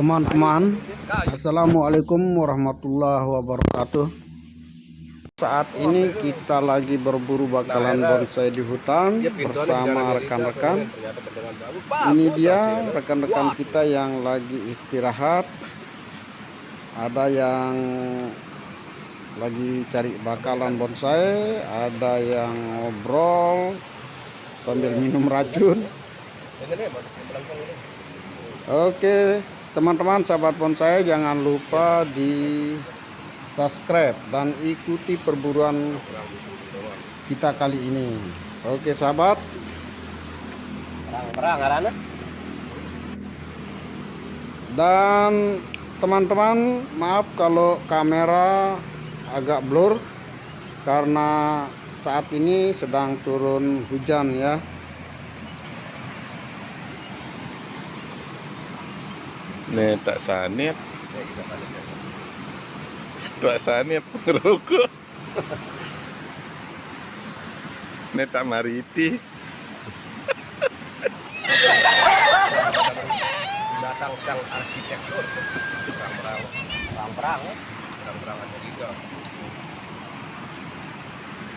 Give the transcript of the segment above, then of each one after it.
Teman-teman, assalamualaikum warahmatullahi wabarakatuh. Saat ini kita lagi berburu bakalan bonsai di hutan bersama rekan-rekan. Ini dia rekan-rekan kita yang lagi istirahat. Ada yang lagi cari bakalan bonsai, ada yang ngobrol sambil minum racun. Oke, teman-teman sahabat bonsai, jangan lupa di subscribe dan ikuti perburuan kita kali ini. Oke sahabat. Dan teman-teman, maaf kalau kamera agak blur karena saat ini sedang turun hujan ya. Nih tak sanit pengerokok. Nih tak mariti. Datang sang arsitektur perang ada juga.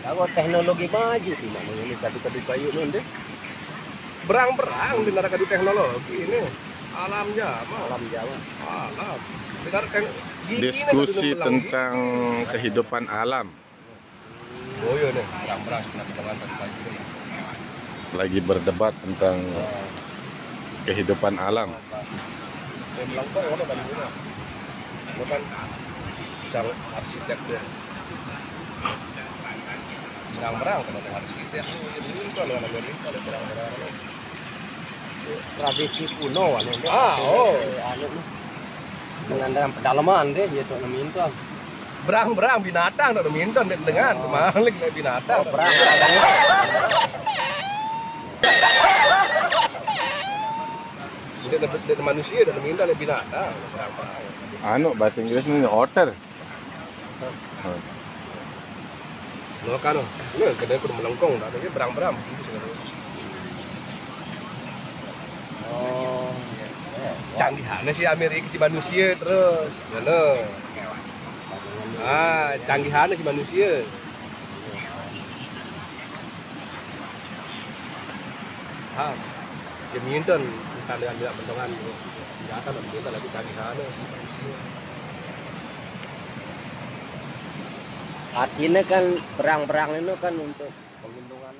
Kalau teknologi maju sih mana ini kadu-kadu kayu nih deh. Berang di negara kadu teknologi ini. Alam Jawa. Alam. Diskusi tentang kehidupan alam. Oh iya nih, berang Lagi berdebat tentang kehidupan alam. Melangkau ada kan ini. Bukan sang arsitek deh. Berang kalau arsitek ini kalau Amerika ada berang. Tradisi kuno anu dengan pedalaman deh gitu minta berang binatang udah minta dengan malik binatang berang sudah dapat manusia udah minta binatang Anu bahasa Inggris ini otter. Lo kan lo kedai kudu melengkung dah tapi berang canggihannya si Amerika si manusia terus canggihannya si manusia Jemintun kita lihat bentongan senjata dan kita lagi canggihannya artinya kan perang itu kan untuk perlindungan